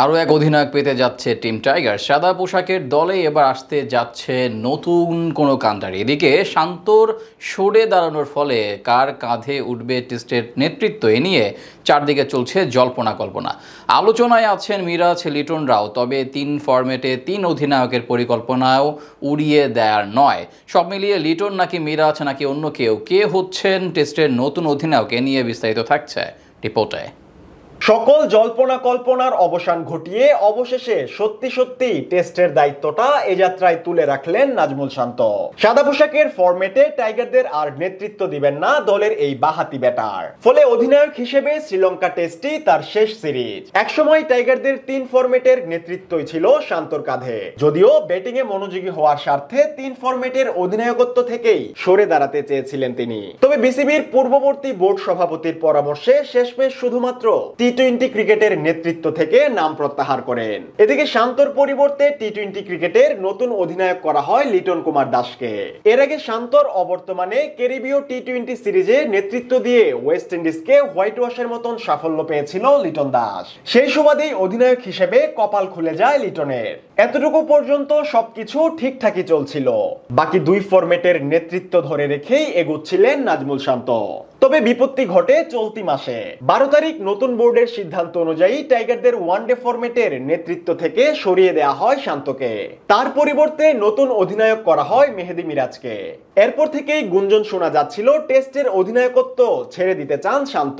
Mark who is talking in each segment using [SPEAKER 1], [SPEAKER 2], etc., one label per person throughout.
[SPEAKER 1] আরও এক অধিনায়ক পেতে যাচ্ছে টিম টাইগার। সাদা পোশাকের দলে এবার আসতে যাচ্ছে নতুন কোনো কান্ডারি। এদিকে শান্তর সরে দাঁড়ানোর ফলে কার কাঁধে উঠবে টেস্টের নেতৃত্ব, এ নিয়ে চারদিকে চলছে জল্পনা কল্পনা। আলোচনায় আছেন মিরাজ, লিটনরাও। তবে তিন ফরম্যাটে তিন অধিনায়কের পরিকল্পনাও উড়িয়ে দেয়ার নয়। সব মিলিয়ে লিটন নাকি মিরাজ নাকি অন্য কেউ, কে হচ্ছেন টেস্টের নতুন অধিনায়ক, এ নিয়ে বিস্তারিত থাকছে রিপোর্টে।
[SPEAKER 2] সকল জল্পনা কল্পনার অবসান ঘটিয়ে অবশেষে সত্যি সত্যি টেস্টের দায়িত্বটা এ যাত্রায় তুলে রাখলেন নাজমুল শান্ত। সাদা পোশাকের ফরম্যাটে টাইগারদের আর নেতৃত্ব দিবেন না দলের এই বাহাতি ব্যাটার। ফলে অধিনায়ক হিসেবে শ্রীলঙ্কা টেস্টই তার শেষ সিরিজ। একসময় টাইগারদের তিন ফরম্যাটের নেতৃত্বই ছিল শান্তর কাঁধে, যদিও ব্যাটিং এ মনোযোগী হওয়ার স্বার্থে তিন ফরম্যাটের অধিনায়কত্ব থেকেই সরে দাঁড়াতে চেয়েছিলেন তিনি। তবে বিসিবির পূর্ববর্তী বোর্ড সভাপতির পরামর্শে শেষমেশ শুধুমাত্র টি-20 ক্রিকেটের নেতৃত্ব থেকে নাম প্রত্যাহার করেন। এদিকে শান্তর পরিবর্তে টি-20 ক্রিকেটের নতুন অধিনায়ক করা হয় লিটন কুমার দাসকে। এর আগে শান্তর অবর্তমানে ক্যারিবীয় টি-20 সিরিজে নেতৃত্ব দিয়ে ওয়েস্ট ইন্ডিজকে হোয়াইট ওয়াশের মতন সাফল্য পেয়েছিল লিটন দাস। সেই সুবাদেই অধিনায়ক হিসেবে কপাল খুলে যায় লিটনের। এতটুকু পর্যন্ত সবকিছু ঠিকঠাকই চলছিল, বাকি দুই ফরম্যাটের নেতৃত্ব ধরে রেখেই এগোচ্ছিলেন নাজমুল শান্ত। তবে বিপত্তি ঘটে চলতি মাসে 12 তারিখ নতুন বোর্ডের সিদ্ধান্ত অনুযায়ী টাইগারদের ওয়ানডে ফরম্যাটের নেতৃত্ব থেকে সরিয়ে দেয়া হয় শান্তকে। তার পরিবর্তে নতুন অধিনায়ক করা হয় মেহেদী মিরাজকে। এরপর থেকেই গুঞ্জন শোনা যাচ্ছিল টেস্টের অধিনায়কত্ব ছেড়ে দিতে চান শান্ত।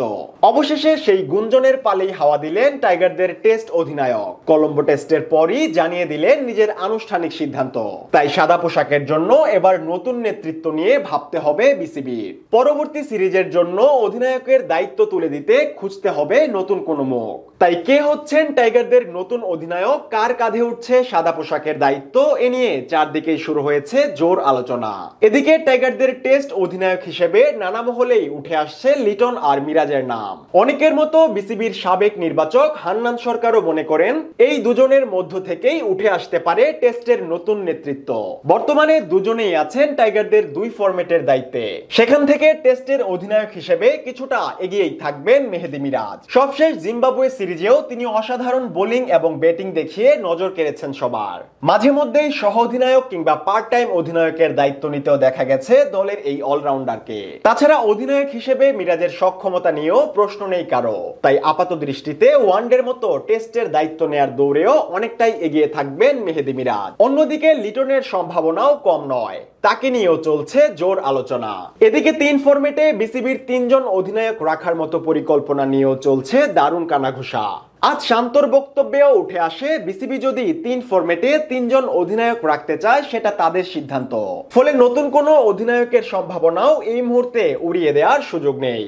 [SPEAKER 2] অবশেষে সেই গুঞ্জনের পালেই হাওয়া দিলেন টাইগারদের টেস্ট অধিনায়ক। কলম্বো টেস্টের পরই জানিয়ে দিলেন নিজের আনুষ্ঠানিক সিদ্ধান্ত। তাই সাদা পোশাকের জন্য এবার নতুন নেতৃত্ব নিয়ে ভাবতে হবে বিসিবির। পরবর্তী সিরিজের জন্য অধিনায়কের দায়িত্ব তুলে দিতে খুঁজতে হবে নতুন কোনো মুখ। তাই কে হচ্ছেন টাইগারদের নতুন অধিনায়ক, কার কাঁধে উঠছে সাদা পোশাকের দায়িত্ব, এ নিয়ে চারদিকেই শুরু হয়েছে জোর আলোচনা। এদিকে টাইগারদের টেস্ট অধিনায়ক হিসেবে নানা মহলেই উঠে আসছে লিটন আর মিরাজের নাম। অনেকের মতো বিসিবির সাবেক নির্বাচক হান্নান সরকারও মনে করেন এই দুজনের মধ্য থেকেই উঠে আসতে পারে টেস্টের নতুন নেতৃত্ব। বর্তমানে দুজনেই আছেন টাইগারদের দুই ফরম্যাটের দায়িত্বে। সেখান থেকে টেস্টের অধিনায়ক হিসেবে কিছুটা এগিয়েই থাকবেন মেহেদী মিরাজ। সবশেষ জিম্বাবুয়ে সিরিজেও তিনি অসাধারণ বোলিং এবং ব্যাটিং দেখিয়ে নজর কেড়েছেন সবার। মাঝে মধ্যেই সহ অধিনায়ক কিংবা পার্ট টাইম অধিনায়কের দায়িত্ব নিতেও দেখা গেছে দলের এই অলরাউন্ডারকে। তাছাড়া অধিনায়ক হিসেবে মিরাজের সক্ষমতা নিয়েও প্রশ্ন নেই কারো। তাই আপাত দৃষ্টিতে ওয়ানডের মতো টেস্টের দায়িত্ব নেয়ার দৌড়েও অনেকটাই এগিয়ে থাকবেন মেহেদী মিরাজ। অন্যদিকে লিটনের সম্ভাবনাও কম নয়, তাকে নিয়েও চলছে জোর আলোচনা। এদিকে তিন ফরম্যাটে বিসিবির তিনজন অধিনায়ক রাখার মতো পরিকল্পনা নিয়েও চলছে দারুণ কানাঘুষা। আজ শান্তর বক্তব্যেও উঠে আসে বিসিবি যদি তিন ফরম্যাটে তিনজন অধিনায়ক রাখতে চায় সেটা তাদের সিদ্ধান্ত। ফলে নতুন কোনো অধিনায়কের সম্ভাবনাও এই মুহূর্তে উড়িয়ে দেওয়ার সুযোগ নেই।